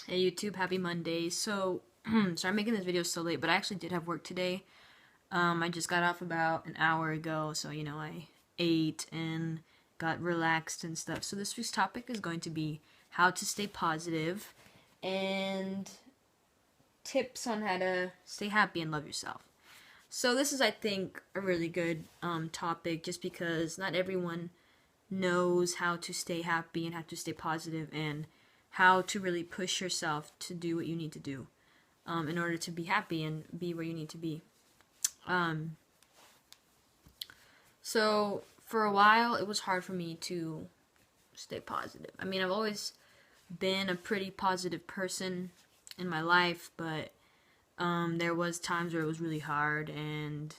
Hey YouTube, happy Monday. So, sorry I'm making this video so late, but I actually did have work today. I just got off about an hour ago, so I ate and got relaxed and stuff. So this week's topic is going to be how to stay positive and tips on how to stay happy and love yourself. So this is, I think, a really good topic just because not everyone knows how to stay happy and how to stay positive and how to really push yourself to do what you need to do in order to be happy and be where you need to be. Um, so for a while, it was hard for me to stay positive. I mean, I've always been a pretty positive person in my life, but there was times where it was really hard, and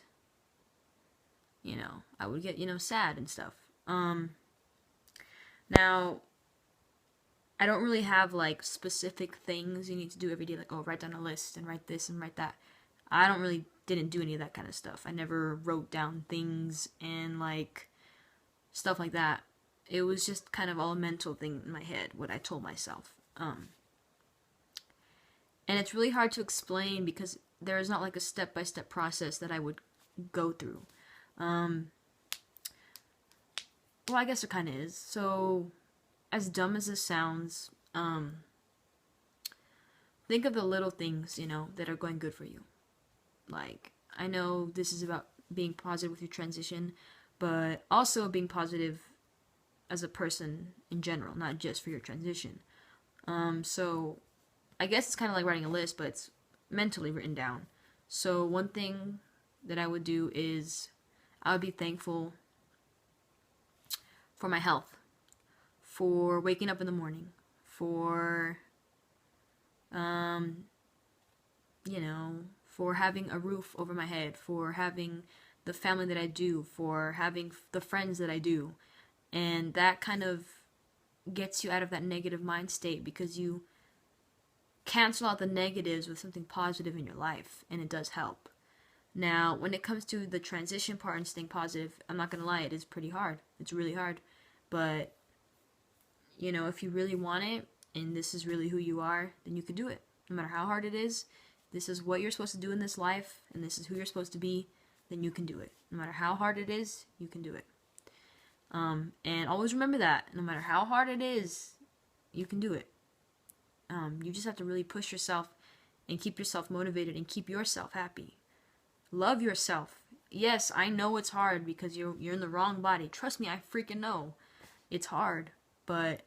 I would get sad and stuff. Now I don't really have like specific things you need to do every day, like, oh, write down a list and write this and write that. I don't really didn't do any of that kind of stuff. I never wrote down things and like stuff like that. It was just kind of all a mental thing in my head, what I told myself. And it's really hard to explain because there is not like a step-by-step process that I would go through. Well, I guess it kind of is. So, as dumb as this sounds, think of the little things, that are going good for you. Like, I know this is about being positive with your transition, but also being positive as a person in general, not just for your transition. So I guess it's kind of like writing a list, but it's mentally written down. So one thing that I would do is I would be thankful for my health, for waking up in the morning, for um, for having a roof over my head, for having the family that I do, for having the friends that I do. And that kind of gets you out of that negative mind state because you cancel out the negatives with something positive in your life, and it does help. Now, when it comes to the transition part and staying positive, I'm not going to lie, it is pretty hard. It's really hard. But, if you really want it, and this is really who you are, then you can do it. No matter how hard it is, this is what you're supposed to do in this life, and this is who you're supposed to be, then you can do it. No matter how hard it is, you can do it. And always remember that. No matter how hard it is, you can do it. You just have to really push yourself and keep yourself motivated and keep yourself happy. Love yourself. Yes, I know it's hard because you're in the wrong body. Trust me, I freaking know. It's hard, but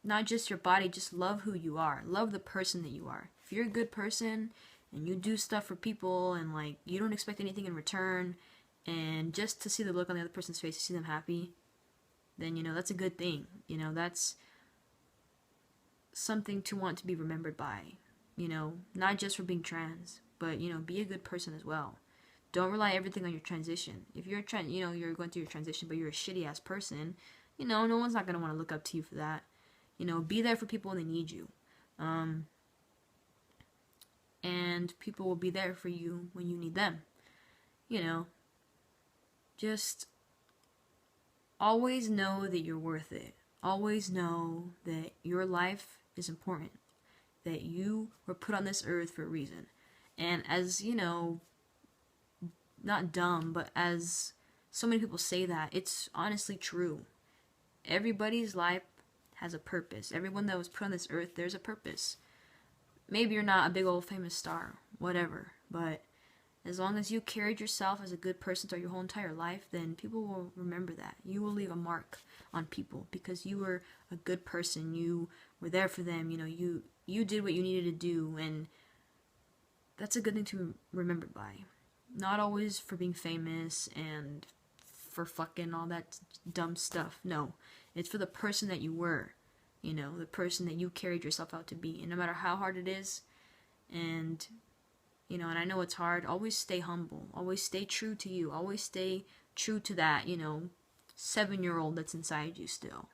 not just your body, just love who you are. Love the person that you are. If you're a good person and you do stuff for people and like you don't expect anything in return and just to see the look on the other person's face, to see them happy, then that's a good thing. That's something to want to be remembered by. Not just for being trans, but be a good person as well. Don't rely everything on your transition. If you're you're going through your transition, but you're a shitty ass person, no one's not gonna want to look up to you for that. Be there for people when they need you, and people will be there for you when you need them. Just always know that you're worth it. Always know that your life is important. That you were put on this earth for a reason. And as not dumb, but as so many people say that, it's honestly true. Everybody's life has a purpose. Everyone that was put on this earth, there's a purpose. Maybe you're not a big old famous star, whatever, but as long as you carried yourself as a good person throughout your whole entire life, then people will remember that. You will leave a mark on people because you were a good person. You were there for them. You did what you needed to do, and that's a good thing to be remembered by. Not always for being famous and for fucking all that dumb stuff. No, it's for the person that you were. The person that you carried yourself out to be. And no matter how hard it is, and and I know it's hard, always stay humble. Always stay true to you. Always stay true to that, 7-year-old that's inside you still.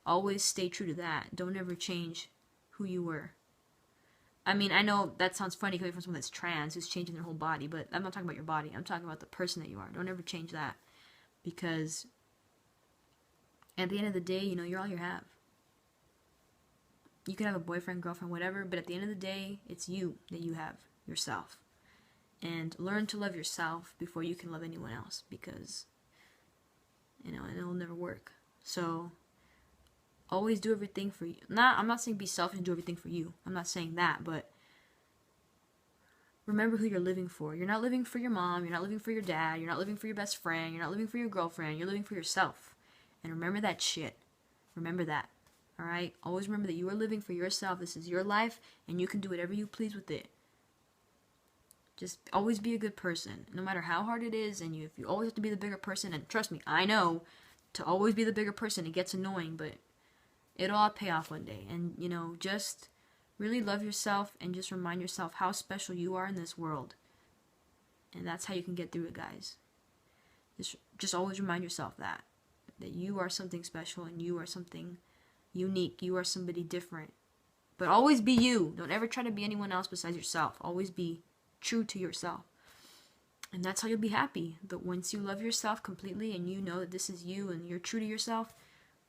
Always stay true to that. Don't ever change who you were. I mean, I know that sounds funny coming from someone that's trans who's changing their whole body, but I'm not talking about your body. I'm talking about the person that you are. Don't ever change that. Because at the end of the day, you're all you have. You can have a boyfriend, girlfriend, whatever, but at the end of the day, it's you that you have, yourself. And learn to love yourself before you can love anyone else, because, you know, it'll never work. So, always do everything for you. I'm not saying be selfish and do everything for you. I'm not saying that, but remember who you're living for. You're not living for your mom, you're not living for your dad, you're not living for your best friend, you're not living for your girlfriend, you're living for yourself. And remember that shit. Remember that. Alright? Always remember that you are living for yourself. This is your life, and you can do whatever you please with it. Just always be a good person, no matter how hard it is, and if you always have to be the bigger person, and trust me, I know, to always be the bigger person, it gets annoying, but it'll all pay off one day. And, you know, just really love yourself, and just remind yourself how special you are in this world. And that's how you can get through it, guys. Just always remind yourself that you are something special, and you are something unique. You are somebody different. But always be you. Don't ever try to be anyone else besides yourself. Always be true to yourself. And that's how you'll be happy. But once you love yourself completely, and you know that this is you, and you're true to yourself,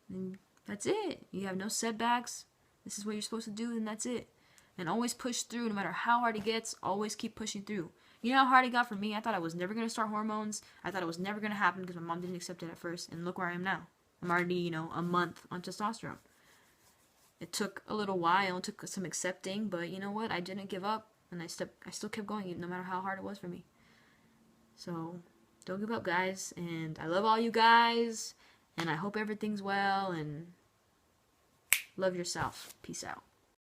then that's it. You have no setbacks. This is what you're supposed to do, and that's it. And always push through, no matter how hard it gets. Always keep pushing through. You know how hard it got for me? I thought I was never going to start hormones. I thought it was never going to happen because my mom didn't accept it at first. And look where I am now. I'm already, you know, a month on testosterone. It took a little while. It took some accepting. But you know what? I didn't give up. And I still kept going, no matter how hard it was for me. So, don't give up, guys. And I love all you guys. And I hope everything's well. And love yourself. Peace out.